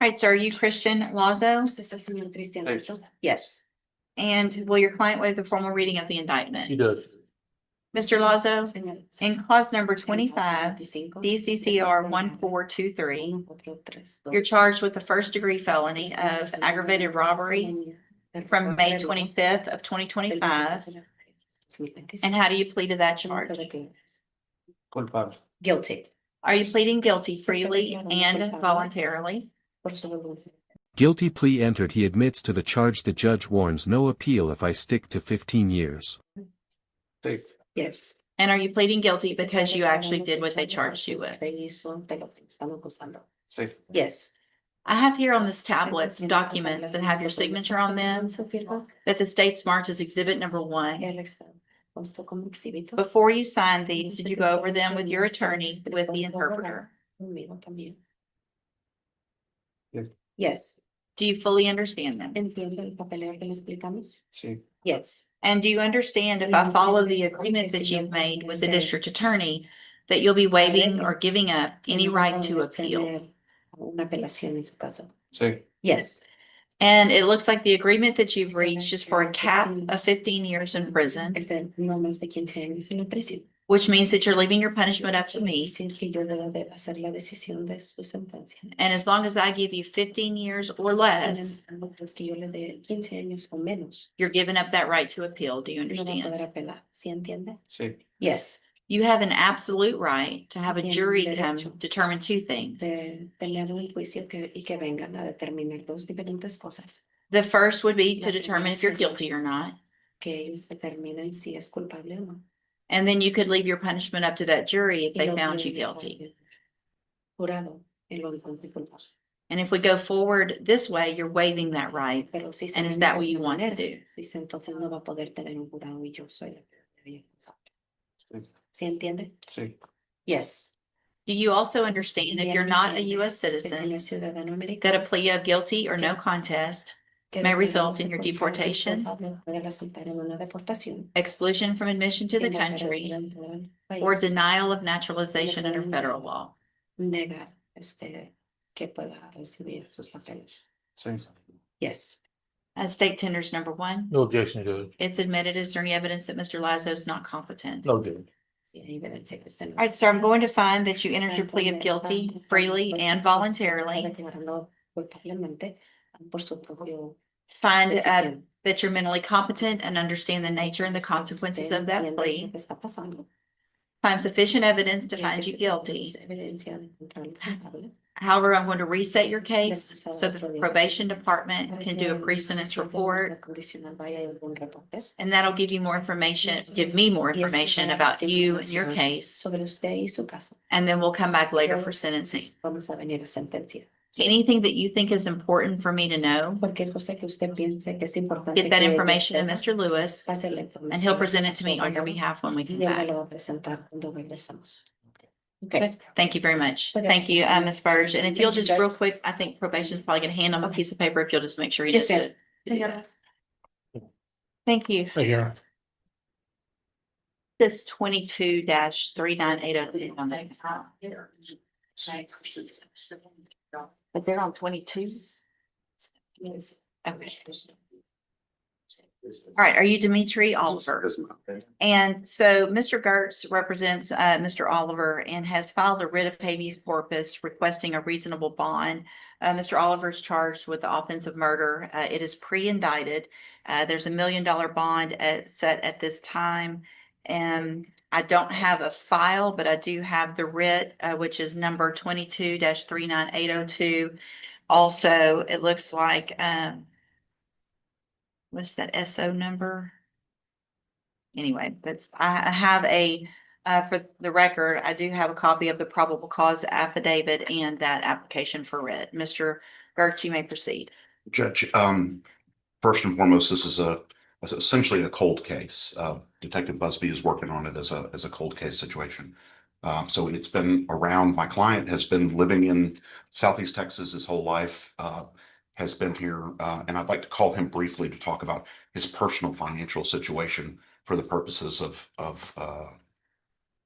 right, sir, are you Christian Lazo? ¿Usted es el señor Cristian Lazo? Yes. And will your client waive the formal reading of the indictment? He does. Mr. Lazo, Señor, in clause number 25, 25, BCCR 1423, you're charged with the first-degree felony of aggravated robbery from May 25th of 2025. And how do you plead to that charge? Culpable. Guilty. Are you pleading guilty freely and voluntarily? Guilty plea entered. He admits to the charge. The judge warns no appeal if I stick to 15 years. Sí. Yes. And are you pleading guilty because you actually did what they charged you with? Sí. Yes. I have here on this tablet some documents that have your signature on them that the state marked as exhibit number 1. Before you signed these, did you go over them with your attorney, with the interpreter? Yes. Do you fully understand them? ¿Entiende el papeleo que le explicamos? Sí. Yes. And do you understand if I follow the agreement that you've made with the district attorney, that you'll be waiving or giving up any right to appeal? Una apelación en su caso. Sí. Yes. And it looks like the agreement that you've reached is for a cap of 15 years in prison, No más de 15 años en la prisión. which means that you're leaving your punishment up to me. Decir que yo debo de hacer la decisión de su sentencia. And as long as I give you 15 years or less, Que yo le dé 15 años o menos. you're giving up that right to appeal. Do you No va a understand? poder apelar. ¿Sí entiende? Sí. Yes. You have an absolute right to have a jury come determine 2 things. De pelear un juicio y que vengan a determinar 2 diferentes cosas. The first would be to determine if you're guilty or not. Que ellos determinen si es culpable o no. And then you could leave your punishment up to that jury if they found you guilty. Jurado, y lo encuentre culpable. And if we go forward this way, you're waiving that right. Pero si se And is ven that de what you esta want to manera, do? dice, entonces no va a poder tener un jurado y yo soy la que debería pensar. Sí. ¿Sí entiende? Sí. Yes. Do you also understand if you're not a U.S. citizen, ciudadano that americano a plea of guilty or no contest may result in your deportation, puede resultar en una deportación, exclusion from admission to the sin country, poder entrar al país, or denial of naturalization under federal law? negar que pueda recibir sus papeles. Sí. Yes. State tenders number 1. No objection, Judge. It's admitted. Is there any evidence that Mr. Lazo is not competent? No, Judge. All right, so I'm going to find that you entered your plea of guilty freely and voluntarily. Por su propio Find decisión. that you're mentally competent and understand the nature and the consequences of that Entiende plea. lo que está pasando. Find sufficient evidence to Y find que you se guilty. tiene evidencia de encontrarlo culpable. However, I'm going to reset your case so that the probation department can do a pre-sentence report, and that'll give you more information, give me more information about you and your case. Sobre usted y su caso. And then we'll come back later for sentencing. Vamos a venir a sentencia. Anything that you think is important for me to know, Cualquier cosa que usted piense que es importante. get that que information to sepa, Mr. Lewis, pase la información and he'll present it to me on your sobre behalf when we y come él me back. lo va a presentar cuando regresamos. Okay. Thank you very much. Okay. Thank you, Ms. Burge. And if you'll just real quick, I think probation is probably gonna hand them a piece of paper if you'll just make sure you Yes, just ma'am. do that. Thank you. Thank you. This 22-39802 on that. But they're on 22s. Yes. Okay. All right, are you Dimitri Oliver? And so Mr. Gertz represents Mr. Oliver and has filed a writ of habeas corpus requesting a reasonable bond. Mr. Oliver is charged with the offense of murder. It is pre-indicted. There's $1 million bond set at this time. And I don't have a file, but I do have the writ, which is number 22-39802. Also, it looks like, what's that SO number? Anyway, I have for the record, I do have a copy of the probable cause affidavit and that application for writ. Mr. Gertz, you may proceed. Judge, first and foremost, this is essentially a cold case. Detective Busby is working on it as a cold case situation. So it's been around. My client has been living in Southeast Texas his whole life, has been here, and I'd like to call him briefly to talk about his personal financial situation for the purposes of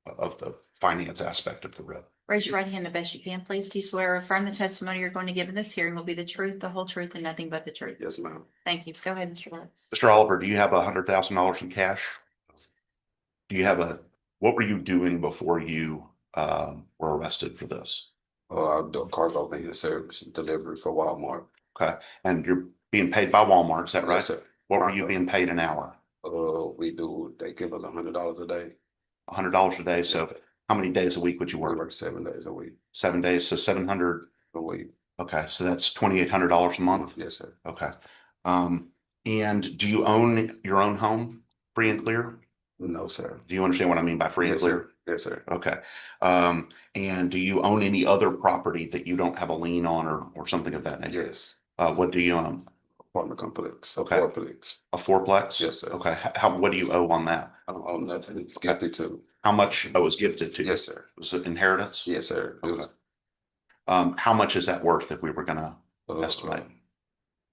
the finance aspect of the writ. Raise your right hand the best you can, please. Do you swear or affirm the testimony you're going to give in this hearing will be the truth, the whole truth, and nothing but the truth? Yes, ma'am. Thank you. Go ahead, Mr. Lewis. Mr. Oliver, do you have $100,000 in cash? Do you have what were you doing before you were arrested for this? I do cargo van service delivery for Walmart. Okay, and you're being paid by Walmart, is that right? Yes, sir. What were you being paid an hour? They give us $100 a day. $100 a day, so how many days a week would you We work? work 7 days a week. 7 days, so 700. A week. Okay, so that's $2,800 a month? Yes, sir. Okay. And do you own your own home, free and clear? No, sir. Do you understand what I mean by free and Yes, clear? sir. Yes, sir. Okay. And do you own any other property that you don't have a lien on or something of that nature? Yes. What do you own? Apartment complex. Okay. Fourplex. A fourplex? Yes, sir. Okay. What do you owe on that? I don't own nothing. It's gifted to. How much was gifted to you? Yes, sir. Was it inheritance? Yes, sir. It Okay. was, How much is that worth if we were gonna uh, estimate?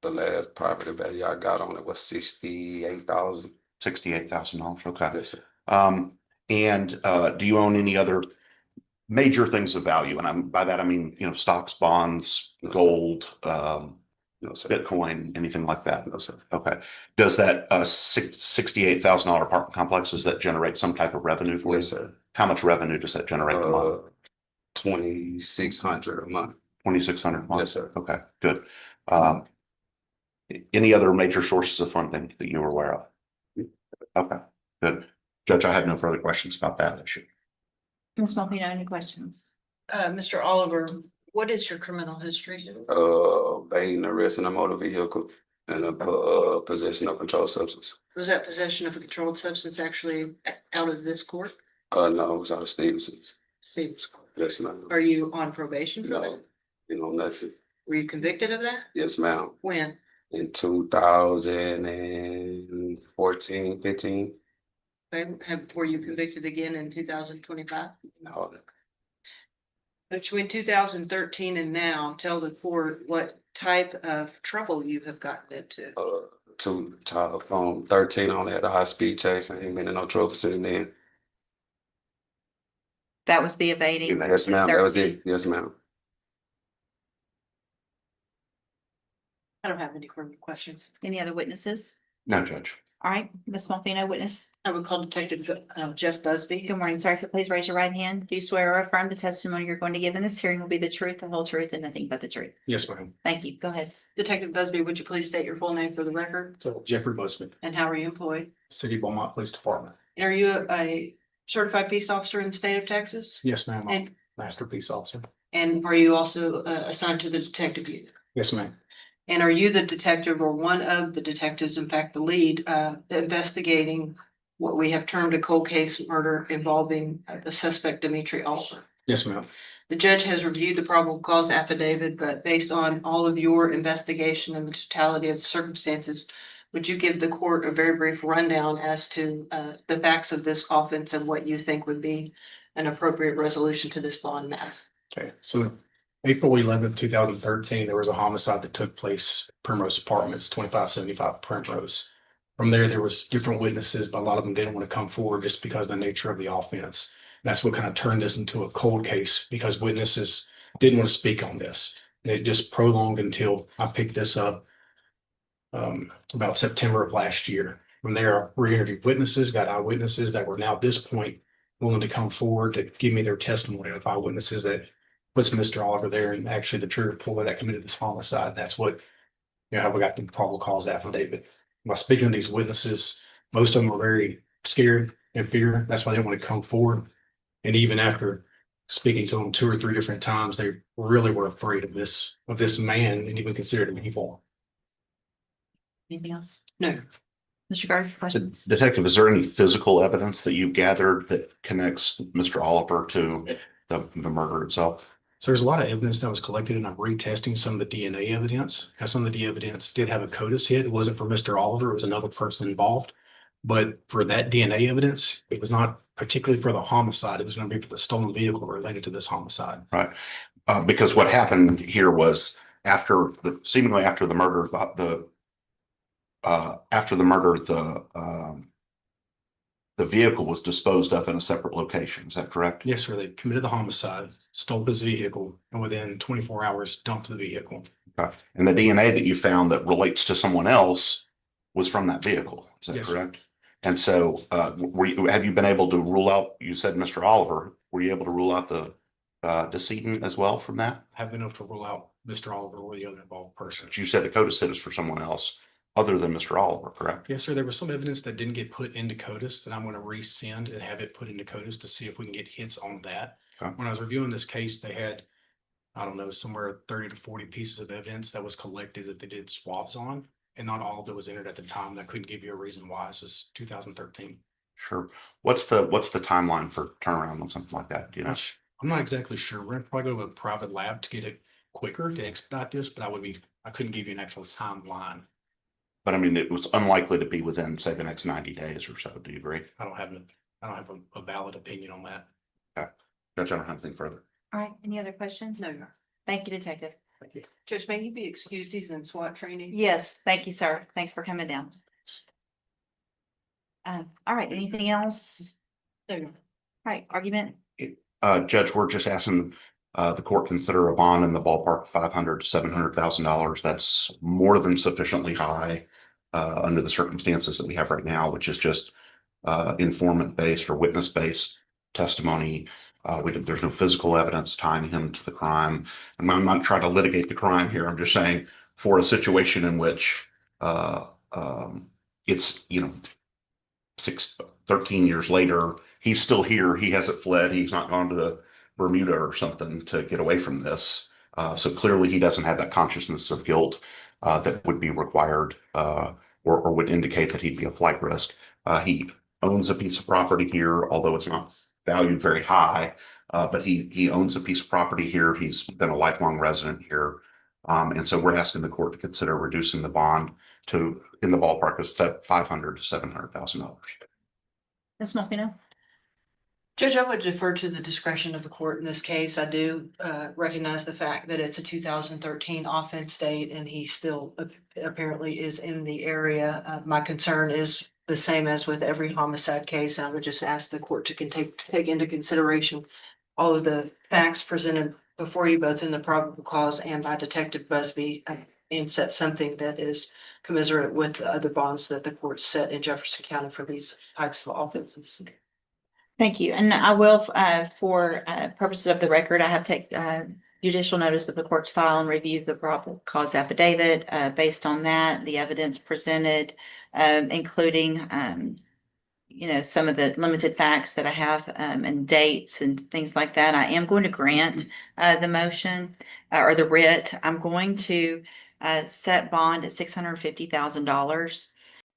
The last property value I got on it was 68,000. $68,000, okay. Yes, sir. And do you own any other major things of value? And by that, I mean, stocks, bonds, gold, No, sir. Bitcoin, anything like that? No, sir. Okay. Does that $68,000 apartment complex, does that generate some type of revenue for you? Yes, sir. How much revenue does that generate a month? 2,600 a month. 2,600 a month? Yes, sir. Okay, good. Any other major sources of funding that you were aware of? Okay, good. Judge, I have no further questions about that issue. Ms. Malvino, any questions? Mr. Oliver, what is your criminal history? Being arrested in a motor vehicle and possession of controlled substance. Was that possession of a controlled substance actually out of this court? No, it was out of Stevenson's. Stevens Court. Yes, ma'am. Are you on probation for No, that? nothing. Were you convicted of that? Yes, ma'am. When? In 2014, 15. Were you convicted again in 2025? No, Between 2013 and now, tell the court what type of trouble you have gotten into. from 13 on that high speed chase. I ain't been in no trouble since then. That was the evading. Yes, ma'am. That was it. Yes, ma'am. I don't have any further questions. Any other witnesses? No, Judge. All right, Ms. Malvino, witness. I would call Detective Jeff Busby. Good morning, sir. If you please raise your right hand. Do you swear or affirm the testimony you're going to give in this hearing will be the truth, the whole truth, and nothing but the truth? Yes, ma'am. Thank you. Go ahead. Detective Busby, would you please state your full name for the record? So Jeffrey Busman, And how are you employed? City of Beaumont Police Department. And are you a certified peace officer in the state of Texas? Yes, ma'am. I'm And, a master peace officer. and are you also assigned to the detective unit? Yes, ma'am. And are you the detective or one of the detectives, in fact, the lead, investigating what we have termed a cold case murder involving the suspect Dimitri Oliver? Yes, ma'am. The judge has reviewed the probable cause affidavit, but based on all of your investigation and the totality of the circumstances, would you give the court a very brief rundown as to the facts of this offense and what you think would be an appropriate resolution to this bond matter? Okay, so April 11th, 2013, there was a homicide that took place at Primrose Apartments, 2575 Primrose. From there was different witnesses, but a lot of them didn't want to come forward just because of the nature of the offense. That's what kind of turned this into a cold case because witnesses didn't want to speak on this. And it just prolonged until I picked this up about September of last year. From there, we interviewed witnesses, got eyewitnesses that were now at this point willing to come forward to give me their testimony of eyewitnesses that puts Mr. Oliver there and actually the trigger puller that committed this homicide. That's what, how we got the probable cause affidavit. By speaking to these witnesses, most of them were very scared and fear. That's why they didn't want to come forward. And even after speaking to them 2 or 3 different times, they really were afraid of this man and even considered him evil. Anything else? No. Mr. Gardner, questions? Detective, is there any physical evidence that you gathered that connects Mr. Oliver to the murder itself? So there's a lot of evidence that was collected and I'm retesting some of the DNA evidence. Because some of the evidence did have a CODIS hit. It wasn't for Mr. Oliver, it was another person involved. But for that DNA evidence, it was not particularly for the homicide. It was going to be for the stolen vehicle related to this homicide. Right. Because what happened here was seemingly after the murder, the vehicle was disposed of in a separate location. Is that correct? Yes, sir. They committed the homicide, stole his vehicle, and within 24 hours dumped the vehicle. Okay. And the DNA that you found that relates to someone else was from that vehicle. Is that Yes, sir. correct? And so, have you been able to rule out, you said Mr. Oliver, were you able to rule out the decedent as well from that? Have been able to rule out Mr. Oliver or the other involved person. But you said the CODIS hit is for someone else other than Mr. Oliver, correct? Yes, sir. There was some evidence that didn't get put into CODIS that I'm going to resend and have it put into CODIS to see if we can get hits on that. Okay. When I was reviewing this case, they had, I don't know, somewhere 30 to 40 pieces of evidence that was collected that they did swabs on, and not all of it was entered at the time. That couldn't give you a reason why. This is 2013. Sure. What's the timeline for turnaround on something like that? Do you know? I'm not exactly sure. We're gonna probably go to a private lab to get it quicker to expedite this, but I couldn't give you an actual timeline. But I mean, it was unlikely to be within, say, the next 90 days or so. Do you agree? I don't have a valid opinion on that. Okay. Judge, I don't have anything further. All right, any other questions? No, Your Thank you, Detective. Judge, may he be excused? He's in SWAT training. Yes, thank you, sir. Thanks for coming down. All right, anything else? No, Your All right, argument? Judge, we're just asking the court consider a bond in the ballpark of $500,000 to $700,000. That's more than sufficiently high under the circumstances that we have right now, which is just informant-based or witness-based testimony. There's no physical evidence tying him to the crime. And I'm not trying to litigate the crime here. I'm just saying for a situation in which it's, 13 years later, he's still here. He hasn't fled. He's not gone to the Bermuda or something to get away from this. So clearly he doesn't have that consciousness of guilt that would be required or would indicate that he'd be a flight risk. He owns a piece of property here, although it's not valued very high, but he owns a piece of property here. He's been a lifelong resident here. And so we're asking the court to consider reducing the bond to in the ballpark of $500,000 to $700,000. Ms. Malvino? Judge, I would defer to the discretion of the court in this case. I do recognize the fact that it's a 2013 offense date and he still apparently is in the area. My concern is the same as with every homicide case. I would just ask the court to take into consideration all of the facts presented before you, both in the probable cause and by Detective Busby, and set something that is commiserate with the other bonds that the court set in Jefferson County for these types of offenses. Thank you. And I will, for purposes of the record, I have taken judicial notice of the court's file and reviewed the probable cause affidavit. Based on that, the evidence presented, including, some of the limited facts that I have and dates and things like that, I am going to grant the motion or the writ. I'm going to set bond at $650,000.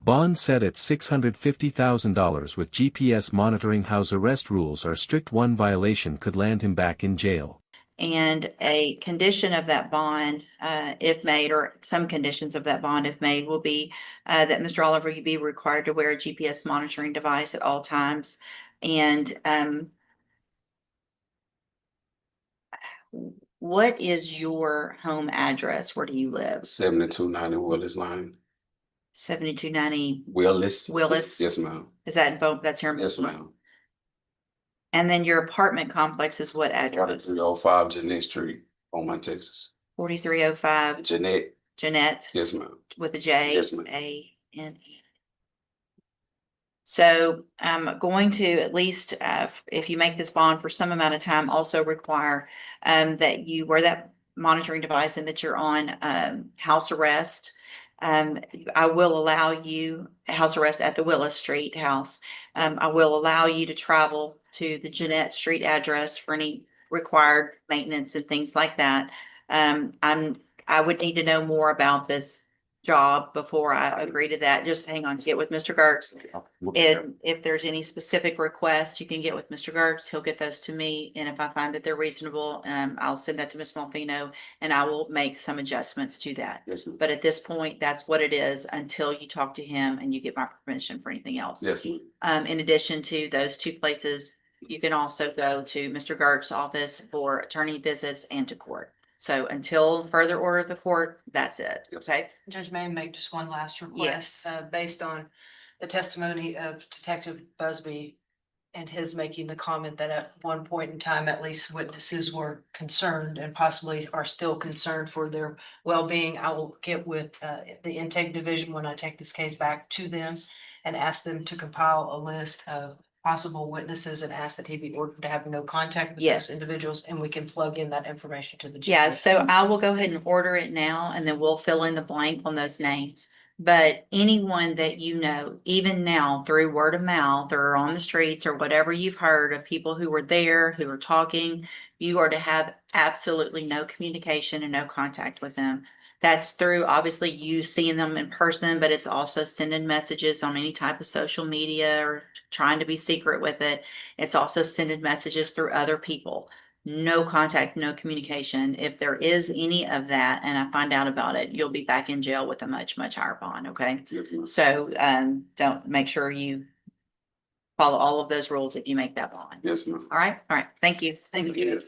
Bond set at $650,000 with GPS monitoring. House arrest rules are strict. One violation could land him back in jail. And a condition of that bond, if made, or some conditions of that bond, if made, will be that Mr. Oliver, you be required to wear a GPS monitoring device at all times. And what is your home address? Where do you live? 7290 Willis Line. 7290 Willis. Willis? Yes, ma'am. Is that in both? That's here. Yes, ma'am. And then your apartment complex is what address? 4305 Jeanette Street, Beaumont, Texas. 4305 Jeanette. Jeanette Yes, ma'am. with a J. Yes, ma'am. A-N-E. So I'm going to at least, if you make this bond for some amount of time, also require that you wear that monitoring device and that you're on house arrest. I will allow you house arrest at the Willis Street house. I will allow you to travel to the Jeanette Street address for any required maintenance and things like that. I would need to know more about this job before I agree to that. Just hang on, get with Mr. Gertz. And if there's any specific requests, you can get with Mr. Gertz. He'll get those to me. And if I find that they're reasonable, I'll send that to Ms. Malfino and I will make some adjustments to that. Yes, ma'am. But at this point, that's what it is until you talk to him and you get my permission for anything else. Yes, ma'am. In addition to those two places, you can also go to Mr. Gertz's office for attorney visits and to court. So until further order of the court, that's it. Yes. Okay. Judge, may I make just one last request? Yes. Based on the testimony of Detective Busby and his making the comment that at one point in time, at least witnesses were concerned and possibly are still concerned for their well-being. I will get with the intake division when I take this case back to them and ask them to compile a list of possible witnesses and ask that he be ordered to have no contact with Yes. those individuals, and we can plug in that information to the. Yeah, GPS. so I will go ahead and order it now and then we'll fill in the blank on those names. But anyone that you know, even now through word of mouth or on the streets or whatever you've heard of people who were there, who were talking, you are to have absolutely no communication and no contact with them. That's through obviously you seeing them in person, but it's also sending messages on any type of social media or trying to be secret with it. It's also sending messages through other people. No contact, no communication. If there is any of that and I find out about it, you'll be back in jail with a much, much higher bond, okay? Yes, ma'am. So, don't make sure you follow all of those rules if you make that bond. Yes, ma'am. All right, thank you. Thank you.